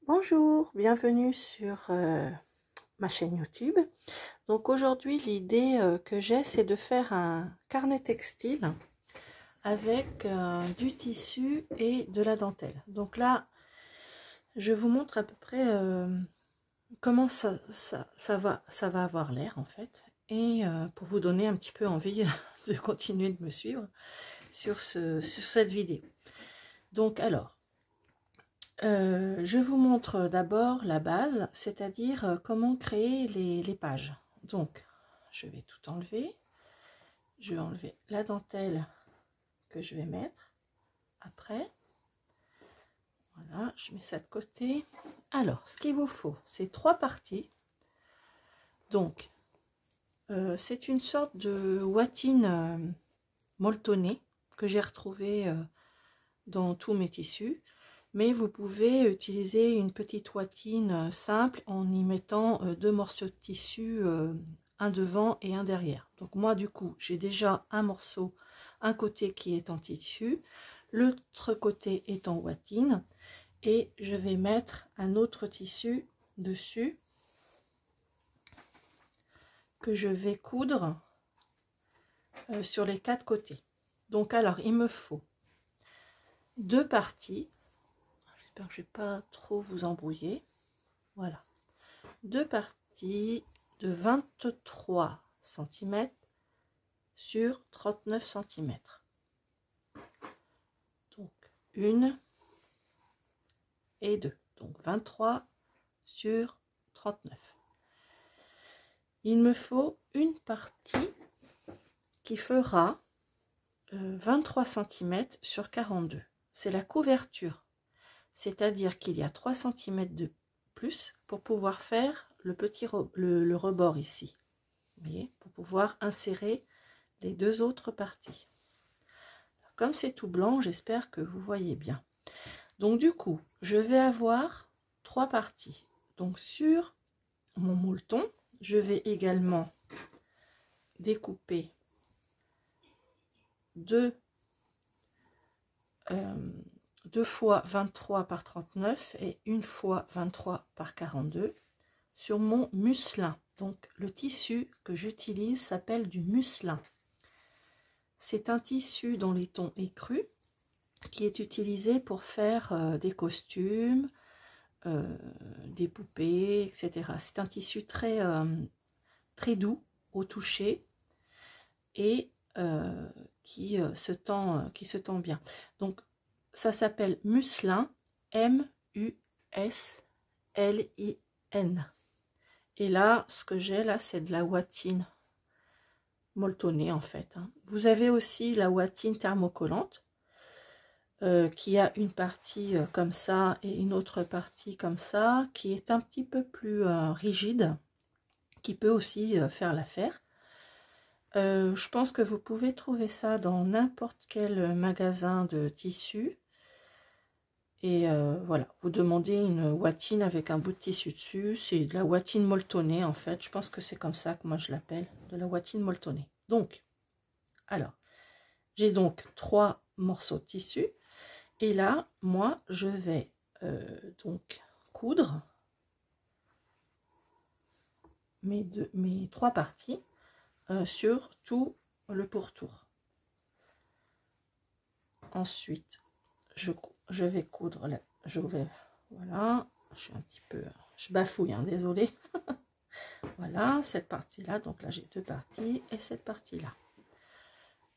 Bonjour, bienvenue sur ma chaîne YouTube. Donc aujourd'hui l'idée que j'ai, c'est de faire un carnet textile avec du tissu et de la dentelle. Donc là je vous montre à peu près comment ça va avoir l'air en fait, et pour vous donner un petit peu envie de continuer de me suivre sur cette vidéo. Donc alors je vous montre d'abord la base, c'est-à-dire comment créer les pages. Donc, je vais tout enlever. Je vais enlever la dentelle que je vais mettre après. Voilà, je mets ça de côté. Alors, ce qu'il vous faut, c'est 3 parties. Donc, c'est une sorte de watine molletonnée que j'ai retrouvée dans tous mes tissus. Mais vous pouvez utiliser une petite watine simple en y mettant 2 morceaux de tissu, un devant et un derrière. Donc moi du coup j'ai déjà un morceau, un côté qui est en tissu, l'autre côté est en watine, et je vais mettre un autre tissu dessus que je vais coudre sur les 4 côtés. Donc alors il me faut 2 parties. J'espère que je ne vais pas trop vous embrouiller. Voilà, 2 parties de 23 cm sur 39 cm. Donc 1 et 2. Donc 23 sur 39. Il me faut une partie qui fera 23 cm sur 42. C'est la couverture. C'est-à-dire qu'il y a 3 cm de plus pour pouvoir faire le petit le rebord ici. Vous voyez, pour pouvoir insérer les 2 autres parties. Comme c'est tout blanc, j'espère que vous voyez bien. Donc du coup, je vais avoir 3 parties. Donc sur mon molleton, je vais également découper 2 fois 23 par 39 et 1 fois 23 par 42 sur mon muslin. Donc le tissu que j'utilise s'appelle du muslin. C'est un tissu dont les tons écrus qui est utilisé pour faire des costumes, des poupées, etc. C'est un tissu très, très doux au toucher et qui se tend bien. Donc ça s'appelle muslin, M-U-S-L-I-N. Et là, ce que j'ai là, c'est de la watine molletonnée en fait. Vous avez aussi la watine thermocollante qui a une partie comme ça et une autre partie comme ça, qui est un petit peu plus rigide, qui peut aussi faire l'affaire. Je pense que vous pouvez trouver ça dans n'importe quel magasin de tissus. Et voilà, vous demandez une watine avec un bout de tissu dessus, c'est de la watine molletonnée en fait, je pense que c'est comme ça que moi je l'appelle, de la watine molletonnée. Donc, alors, j'ai donc 3 morceaux de tissu, et là, moi, je vais donc coudre mes 3 parties sur tout le pourtour. Ensuite, je vais coudre là, voilà, je suis un petit peu, je bafouille, hein, désolé. Voilà, cette partie là, donc là j'ai 2 parties et cette partie là.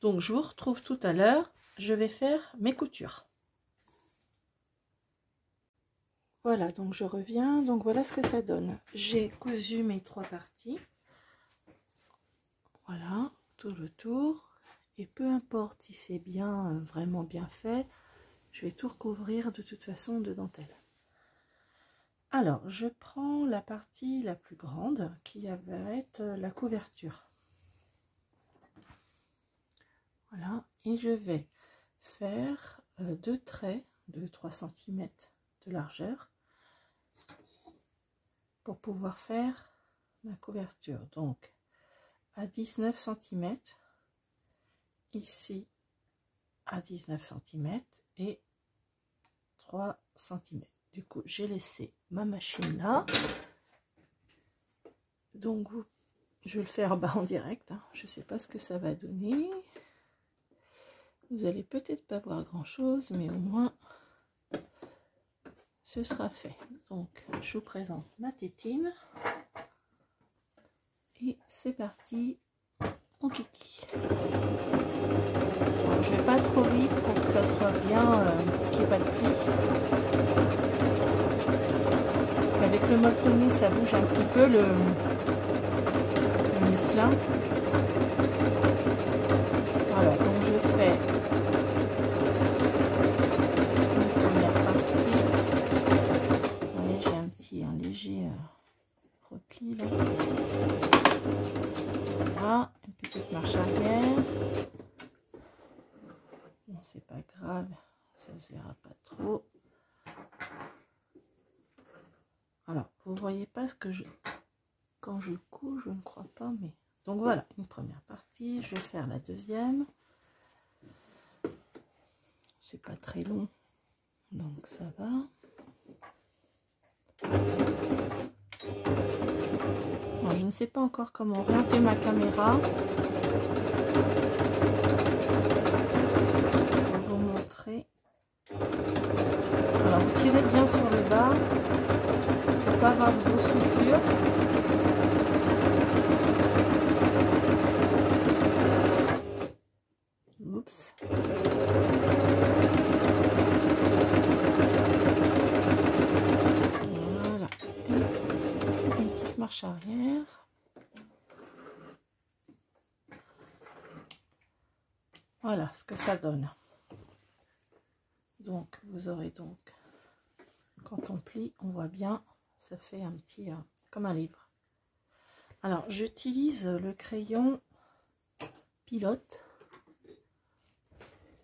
Donc je vous retrouve tout à l'heure, je vais faire mes coutures. Voilà, donc je reviens, donc voilà ce que ça donne. J'ai cousu mes 3 parties, voilà, tout le tour, et peu importe si c'est bien, vraiment bien fait, je vais tout recouvrir de toute façon de dentelle. Alors, je prends la partie la plus grande qui va être la couverture. Voilà, et je vais faire 2 traits de 3 cm de largeur pour pouvoir faire ma couverture. Donc, à 19 cm, ici à 19 cm et 3 cm. du coup j'ai laissé ma machine là. Donc je vais le faire en direct, hein. Je sais pas ce que ça va donner. Vous allez peut-être pas voir grand chose, mais au moins ce sera fait. Donc je vous présente ma tétine et c'est parti mon kiki. Alors, je vais pas trop vite pour que ça soit bien, qu'il n'y ait pas de pli, parce qu'avec le mode tenue ça bouge un petit peu le muslin. Voilà, donc je fais une première partie. Vous voyez, j'ai un léger repli là. Voilà, une petite marche arrière. Bon, c'est pas grave, ça se verra pas trop. Alors, vous voyez pas ce que quand je couds, je ne crois pas, mais donc voilà une première partie. Je vais faire la deuxième. C'est pas très long, donc ça va. Bon, je ne sais pas encore comment orienter ma caméra. Je vais vous montrer. Alors, vous tirez bien sur le bas. Il ne faut pas avoir de grosses soufflures. Oups. Voilà. Et une petite marche arrière. Voilà ce que ça donne. Donc vous aurez donc, quand on plie, on voit bien, ça fait un petit, comme un livre. Alors j'utilise le crayon Pilote,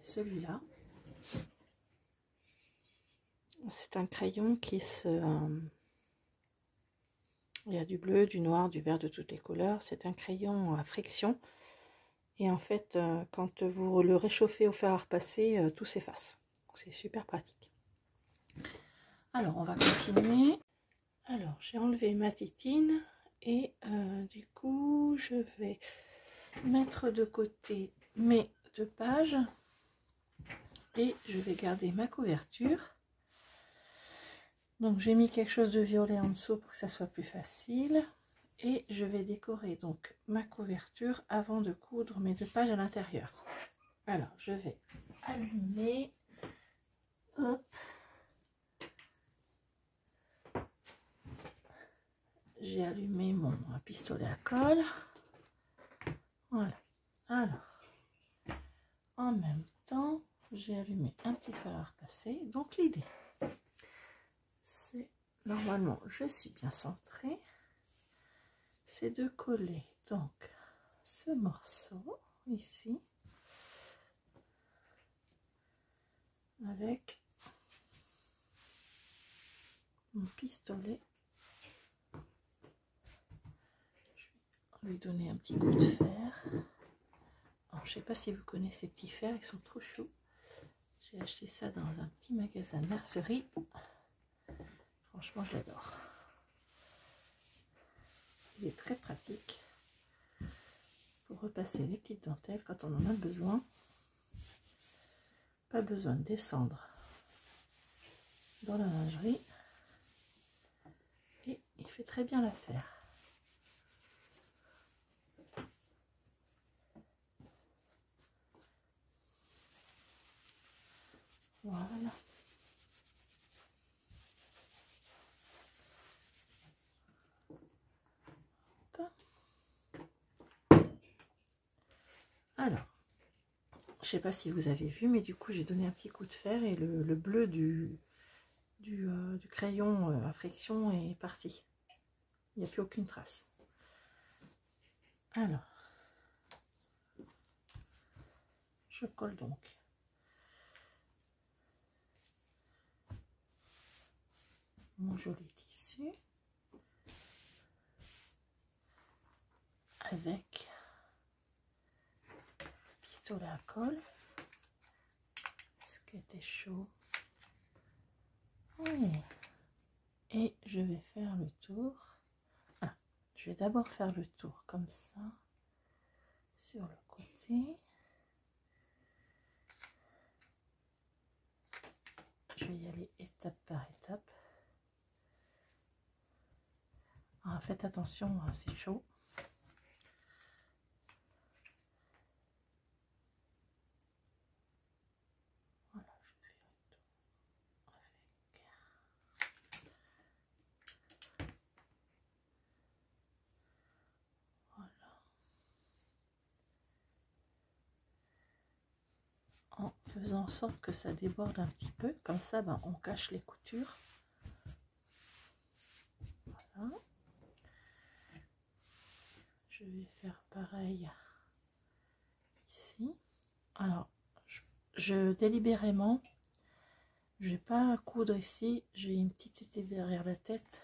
celui-là. C'est un crayon qui il y a du bleu, du noir, du vert, de toutes les couleurs. C'est un crayon à friction. Et en fait, quand vous le réchauffez au fer à repasser, tout s'efface. C'est super pratique. Alors, on va continuer. Alors, j'ai enlevé ma tétine et du coup, je vais mettre de côté mes 2 pages et je vais garder ma couverture. Donc, j'ai mis quelque chose de violet en dessous pour que ça soit plus facile. Et je vais décorer donc ma couverture avant de coudre mes 2 pages à l'intérieur. Alors, je vais allumer. Hop. J'ai allumé mon pistolet à colle. Voilà. Alors, en même temps, j'ai allumé un petit fer à repasser. Donc, l'idée, c'est, normalement, je suis bien centrée. C'est de coller donc ce morceau ici avec mon pistolet. Je vais lui donner un petit coup de fer. Alors, je sais pas si vous connaissez ces petits fers, ils sont trop chauds. J'ai acheté ça dans un petit magasin de mercerie. Franchement, je l'adore. Il est très pratique pour repasser les petites dentelles quand on en a besoin. Pas besoin de descendre dans la lingerie. Et il fait très bien l'affaire. Voilà. Alors, je sais pas si vous avez vu, mais du coup j'ai donné un petit coup de fer et le bleu du crayon à friction est parti. Il n'y a plus aucune trace. Alors, je colle donc mon joli tissu avec pistolet à colle. Est-ce qu'il était chaud? Oui. et je vais faire le tour. Ah, je vais d'abord faire le tour comme ça sur le côté. Je vais y aller étape par étape. Ah, faites attention, c'est chaud. Voilà, je fais le tour avec. Voilà. En faisant en sorte que ça déborde un petit peu, comme ça ben, on cache les coutures. Voilà. Je vais faire pareil ici. Alors, je délibérément, je vais pas coudre ici, j'ai une petite idée derrière la tête.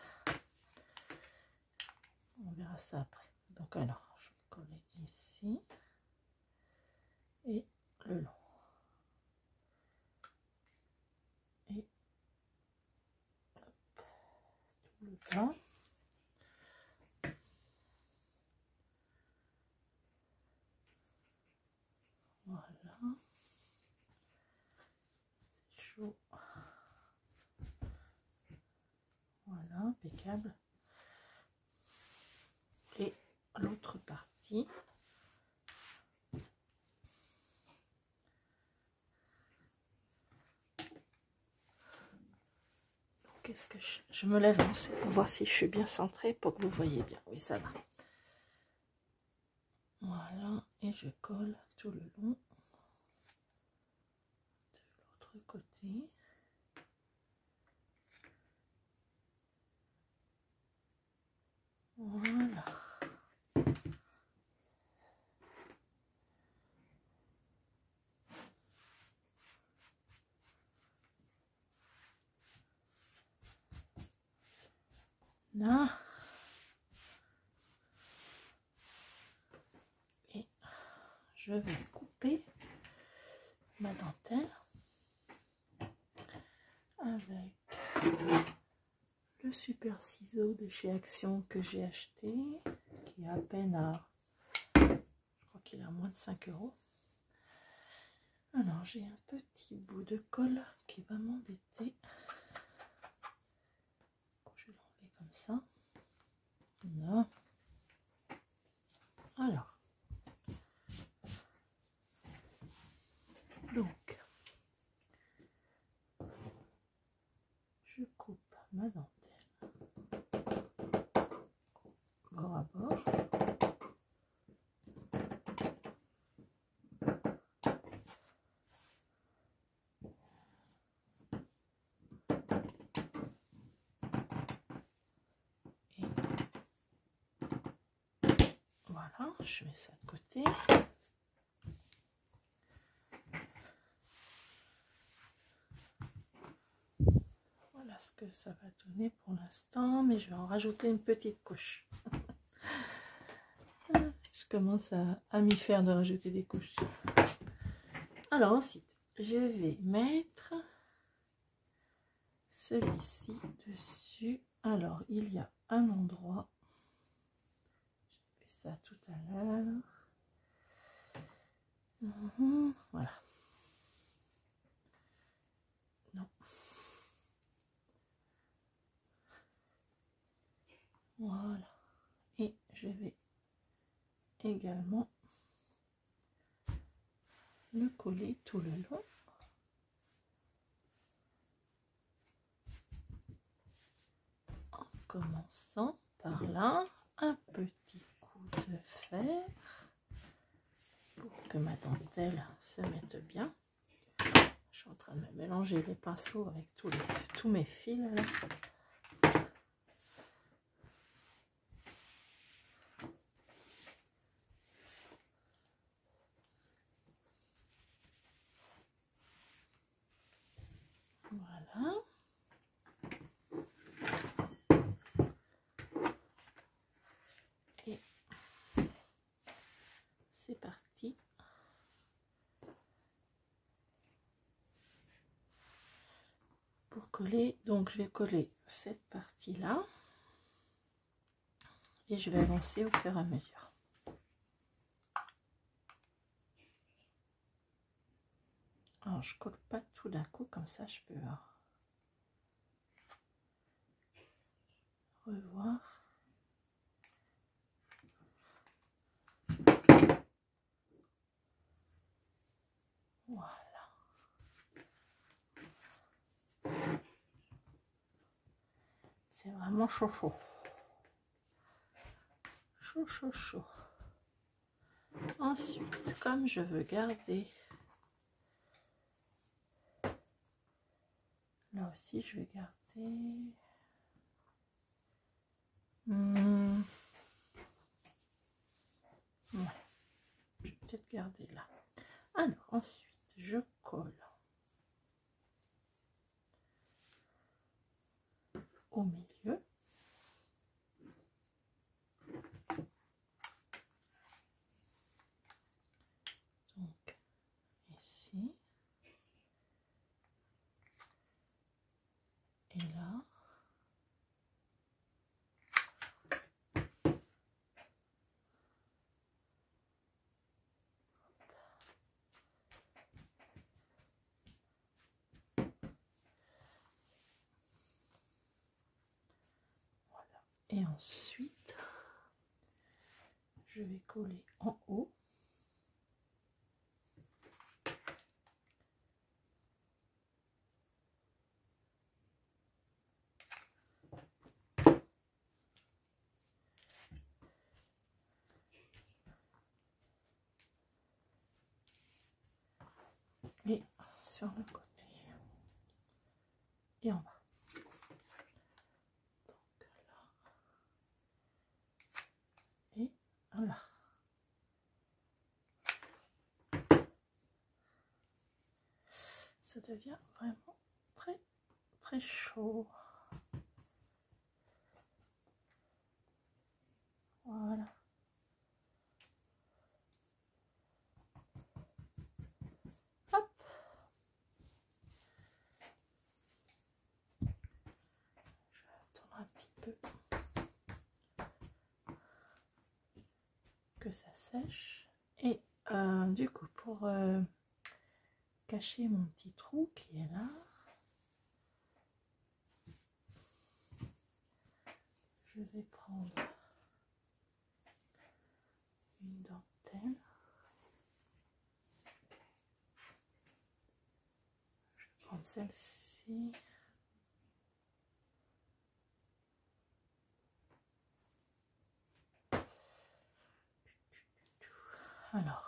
On verra ça après. Donc alors, je vais coller ici et le long. Et hop, tout le bas. Voilà. C'est chaud. Voilà, impeccable. Et l'autre partie. Qu'est-ce que je me lève hein, c'est pour voir si je suis bien centrée pour que vous voyez bien. Oui, ça va. Voilà, et je colle tout le long de l'autre côté. Voilà. Là. Et je vais couper ma dentelle avec le super ciseau de chez Action que j'ai acheté, qui est à peine à, je crois qu'il est à moins de 5 €. Alors j'ai un petit bout de colle qui va m'embêter. Je vais l'enlever comme ça. Voilà. Alors, donc, je coupe ma dentelle bord à bord. Et voilà, je mets ça de côté. Voilà ce que ça va donner pour l'instant, mais je vais en rajouter une petite couche. Je commence à m'y faire de rajouter des couches. Alors ensuite, je vais mettre celui-ci dessus. Alors, il y a un endroit, j'ai vu ça tout à l'heure. Voilà. Non. Voilà. Et je vais également le coller tout le long. En commençant par là, un petit coup de fer pour que ma dentelle se mette bien. Je suis en train de me mélanger les pinceaux avec tous mes fils là. Voilà. Et c'est parti. pour coller. Donc je vais coller cette partie là et je vais avancer au fur et à mesure. Alors je colle pas tout d'un coup, comme ça je peux revoir. Voilà. C'est vraiment chaud chaud. Chaud chaud chaud. Ensuite, comme je veux garder, là aussi je vais garder. Ouais, je vais peut-être garder là. Alors ensuite, je colle au milieu. Donc ici et là. Voilà. Et ensuite, je vais coller en haut. Et sur le côté et en bas. Donc là et là. Ça devient vraiment très très chaud. Voilà. Hop. Je vais attendre un petit peu que ça sèche. Et du coup, pour cacher mon petit trou qui est là, je vais prendre une dentelle. Je vais prendre celle-ci. Alors,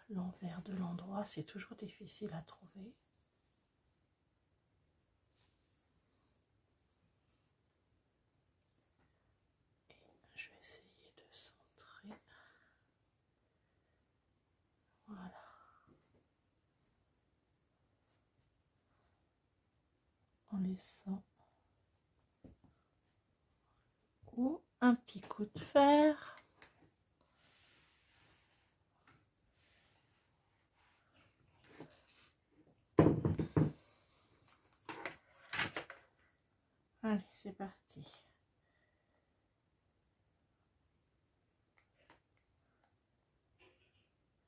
l'envers de l'endroit, c'est toujours difficile à trouver. Et je vais essayer de centrer. Voilà. En laissant ou un petit coup de fer. Allez, c'est parti.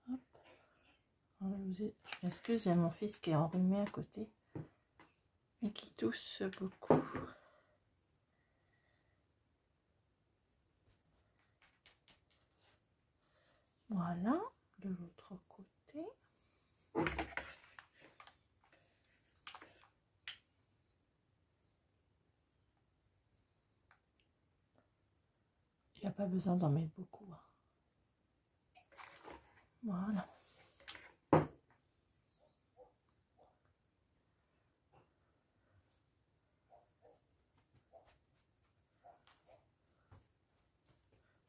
Hop. Je m'excuse, il y a mon fils qui est enrhumé à côté et qui tousse beaucoup. Voilà, de l'autre côté. Il n'y a pas besoin d'en mettre beaucoup. Voilà.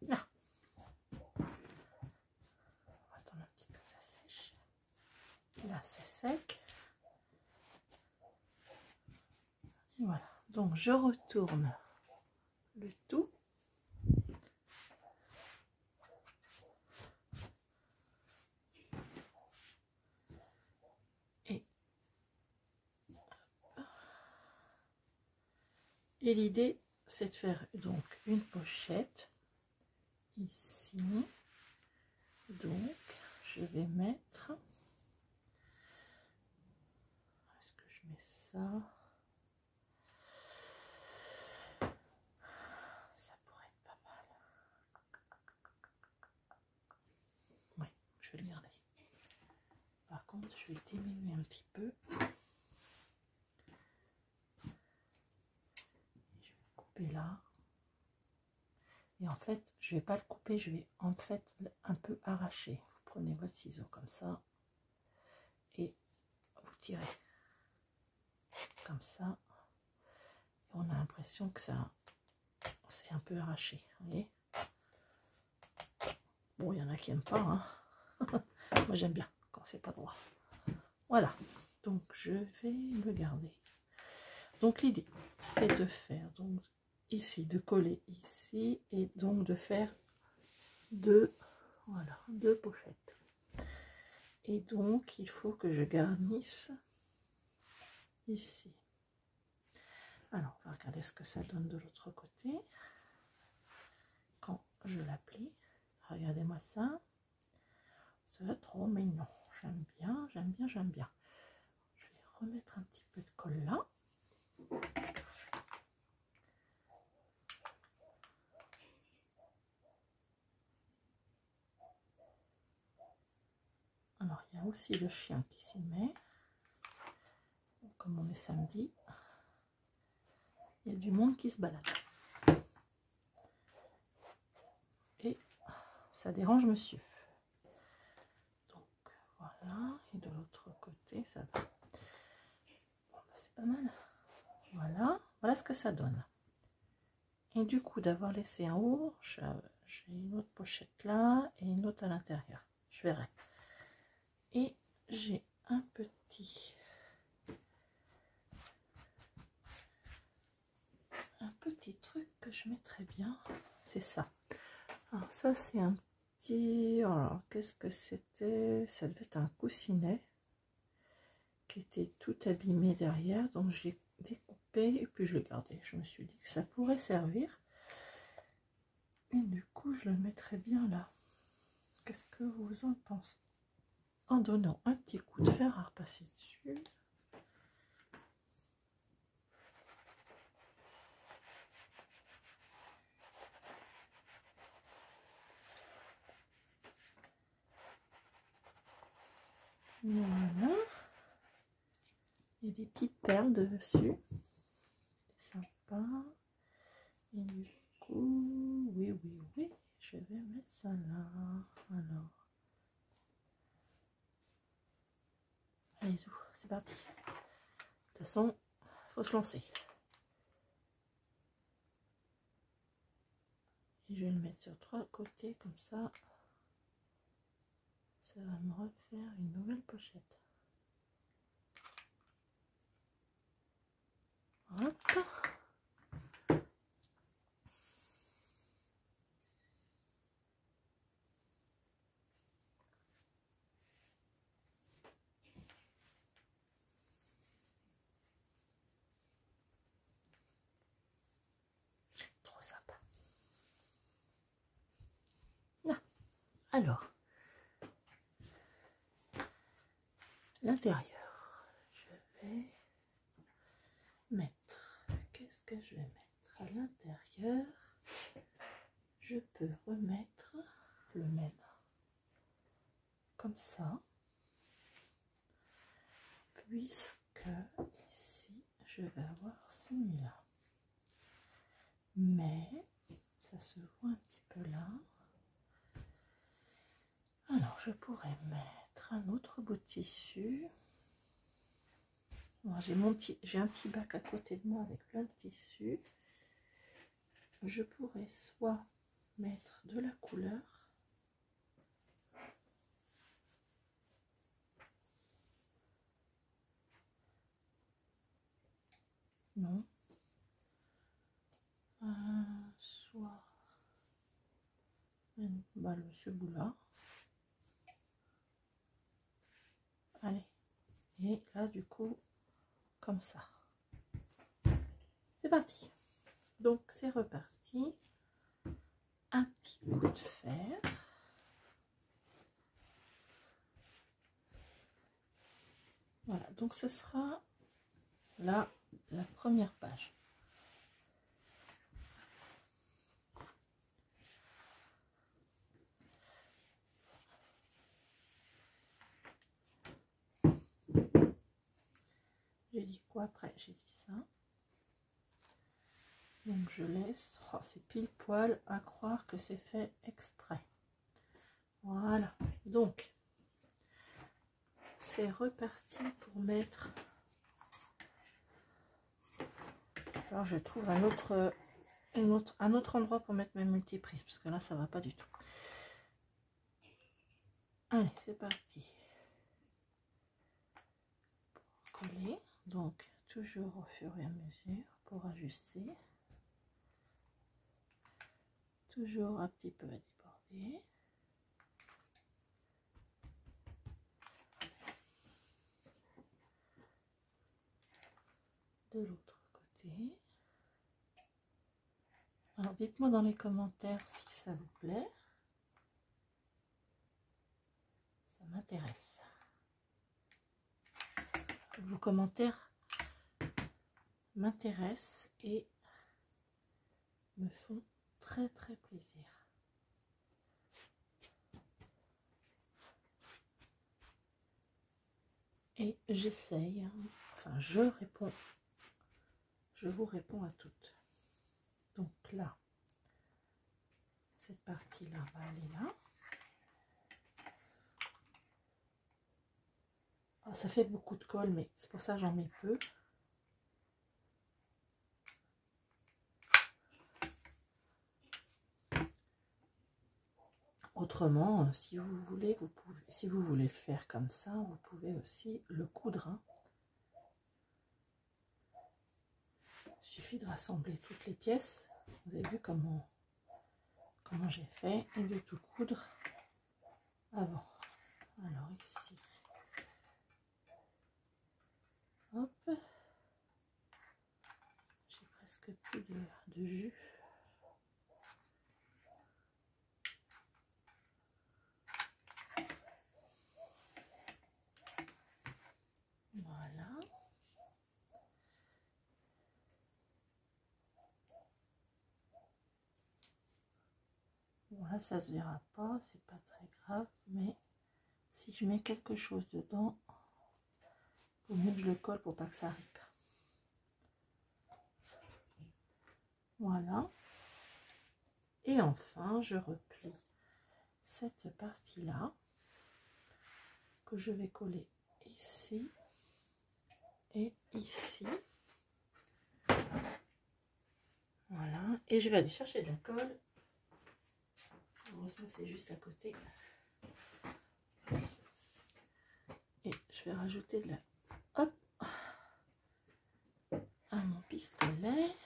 Là. On va attendre un petit peu que ça sèche. Là, c'est sec. Et voilà. Donc, je retourne le tout. Et Et l'idée, c'est de faire donc une pochette ici. Donc, je vais mettre... Est-ce que je mets ça? Ça pourrait être pas mal. Oui, je vais le garder. Par contre, je vais diminuer un petit peu. Je vais couper là. Et en fait, je vais pas le couper, je vais en fait un peu arracher. Vous prenez votre ciseau comme ça et vous tirez comme ça. Et on a l'impression que ça c'est un peu arraché. Vous voyez? Bon, il y en a qui n'aiment pas. Hein. Moi, j'aime bien quand c'est pas droit. Voilà. Donc, je vais le garder. Donc, l'idée, c'est de faire donc ici, de coller ici et donc de faire deux pochettes. Et donc, il faut que je garnisse ici. Alors, on va regarder ce que ça donne de l'autre côté. Quand je la plie, regardez-moi ça. Ça va trop mignon. J'aime bien, j'aime bien, j'aime bien. Je vais remettre un petit peu de colle là. Alors, il y a aussi le chien qui s'y met. Comme on est samedi, il y a du monde qui se balade. Et ça dérange monsieur. Donc, voilà. Et de l'autre côté, ça va. Bon, bah, c'est pas mal. Voilà. Voilà ce que ça donne. Et du coup, d'avoir laissé un haut, j'ai une autre pochette là et une autre à l'intérieur. Je verrai. Et j'ai un petit truc que je mettrais bien, c'est ça. Alors ça c'est un petit, alors qu'est-ce que c'était? Ça devait être un coussinet qui était tout abîmé derrière, donc j'ai découpé et puis je l'ai gardé. Je me suis dit que ça pourrait servir et du coup je le mettrais bien là. Qu'est-ce que vous en pensez? En donnant un petit coup de fer à repasser dessus. Voilà. Il y a des petites perles dessus. C'est sympa. Et du coup, oui, je vais mettre ça là. Alors. Allez, c'est parti. De toute façon, il faut se lancer. Et je vais le mettre sur 3 côtés comme ça. Ça va me refaire une nouvelle pochette. Hop. Trop sympa. Ah, alors, l'intérieur. Je vais mettre. Qu'est-ce que je vais mettre à l'intérieur? Je peux remettre le même. Comme ça. Puisque ici, je vais avoir celui-là. Mais ça se voit un petit peu là. Alors, je pourrais mettre un autre bout de tissu. J'ai un petit bac à côté de moi avec plein de tissu. Je pourrais soit mettre de la couleur, non, soit ce bout là. Allez, et là du coup comme ça. C'est parti. Donc c'est reparti. Un petit coup de fer. Voilà, donc ce sera là la première page. J'ai dit quoi après? J'ai dit ça. Donc je laisse, oh, c'est pile poil à croire que c'est fait exprès. Voilà, donc c'est reparti pour mettre. Alors je trouve un autre endroit pour mettre ma multiprise, parce que là ça va pas du tout. Allez, c'est parti. Pour coller, donc toujours au fur et à mesure pour ajuster. Toujours un petit peu à déborder. De l'autre côté. Alors dites-moi dans les commentaires si ça vous plaît. Ça m'intéresse. Vos commentaires m'intéressent et me font très très plaisir. Et j'essaye, enfin je vous réponds à toutes. Donc là, cette partie-là va aller là. Alors, ça fait beaucoup de colle, mais c'est pour ça que j'en mets peu. Autrement, si vous voulez, si vous voulez le faire comme ça, vous pouvez aussi le coudre. Hein. Il suffit de rassembler toutes les pièces. Vous avez vu comment j'ai fait et de tout coudre avant. Alors ici, hop, j'ai presque plus de jus. Voilà. Bon là ça se verra pas, c'est pas très grave, mais si je mets quelque chose dedans, il vaut mieux que je le colle pour pas que ça ripe. Voilà. Et enfin, je replie cette partie-là que je vais coller ici et ici. Voilà. Et je vais aller chercher de la colle. Heureusement, c'est juste à côté. Et je vais rajouter de la... Hop, à mon pistolet.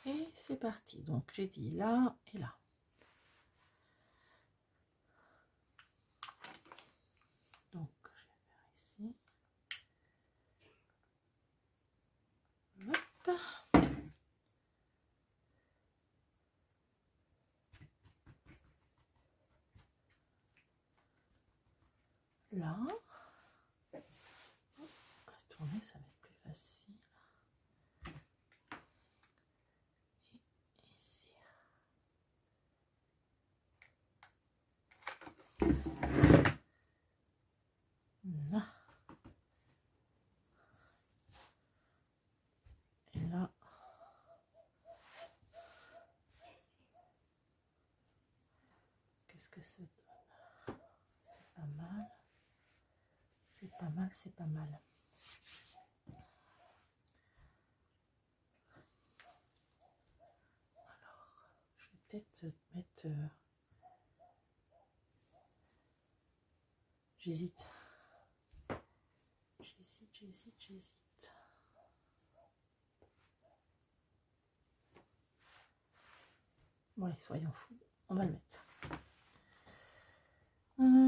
Et c'est parti. Donc, j'ai dit là et là. Donc, je vais faire ici. Hop. Là. Tourner, ça va être plus facile. Et ici. Là. Et là. Qu'est-ce que ça donne? C'est pas mal. C'est pas mal, c'est pas mal. Alors, je vais peut-être mettre... J'hésite. J'hésite. Bon allez, soyons fous, on va le mettre.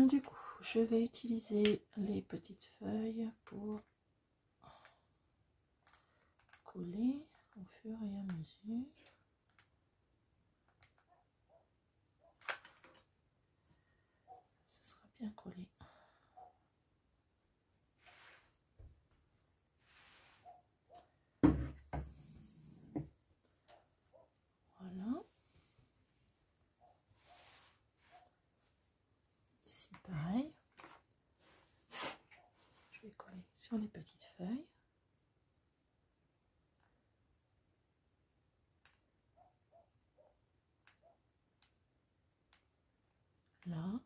Du coup, je vais utiliser les petites feuilles pour coller au fur et à mesure. coller sur les petites feuilles. Là.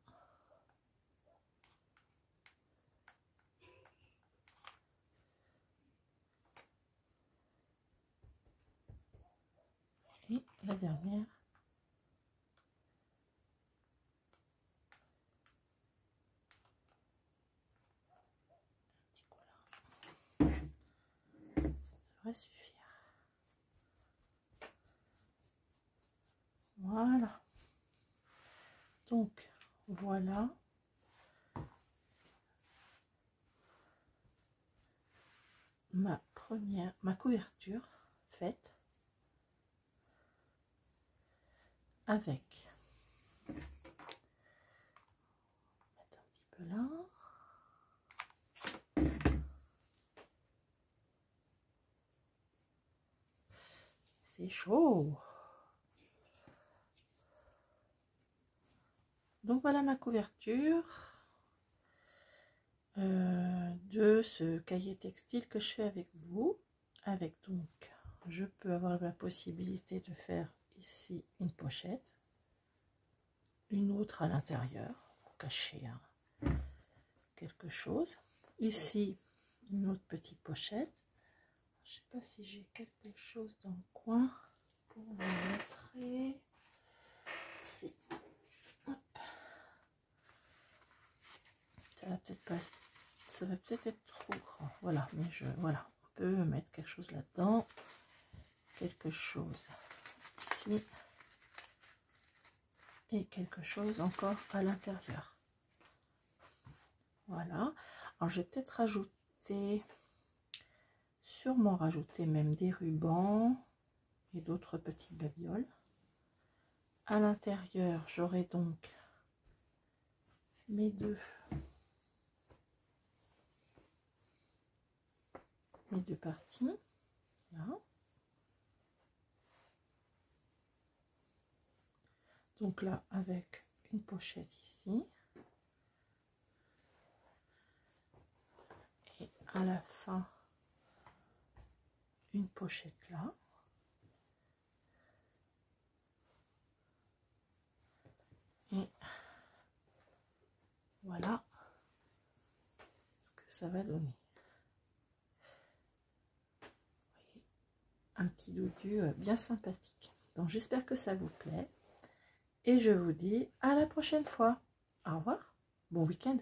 Et la dernière. Un petit coup là. Ça devrait suffire. Voilà. Donc, voilà. Ma couverture faite avec, mettre un petit peu là, c'est chaud. Donc voilà ma couverture de ce cahier textile que je fais avec vous. Avec donc, je peux avoir la possibilité de faire ici une pochette, une autre à l'intérieur pour cacher quelque chose. Ici, une autre petite pochette. Je sais pas si j'ai quelque chose dans le coin pour vous montrer. Si. Hop. Ça va peut-être pas, ça va peut-être être trop grand. Voilà, mais voilà, on peut mettre quelque chose là-dedans, quelque chose ici et quelque chose encore à l'intérieur. Voilà. Alors je vais peut-être rajouter, sûrement rajouter même des rubans et d'autres petites babioles. À l'intérieur, j'aurai donc mes deux parties là. Donc là, avec une pochette ici et à la fin une pochette là. Et voilà ce que ça va donner. Vous voyez, un petit doudou bien sympathique. Donc j'espère que ça vous plaît. Et je vous dis à la prochaine fois. Au revoir. Bon week-end.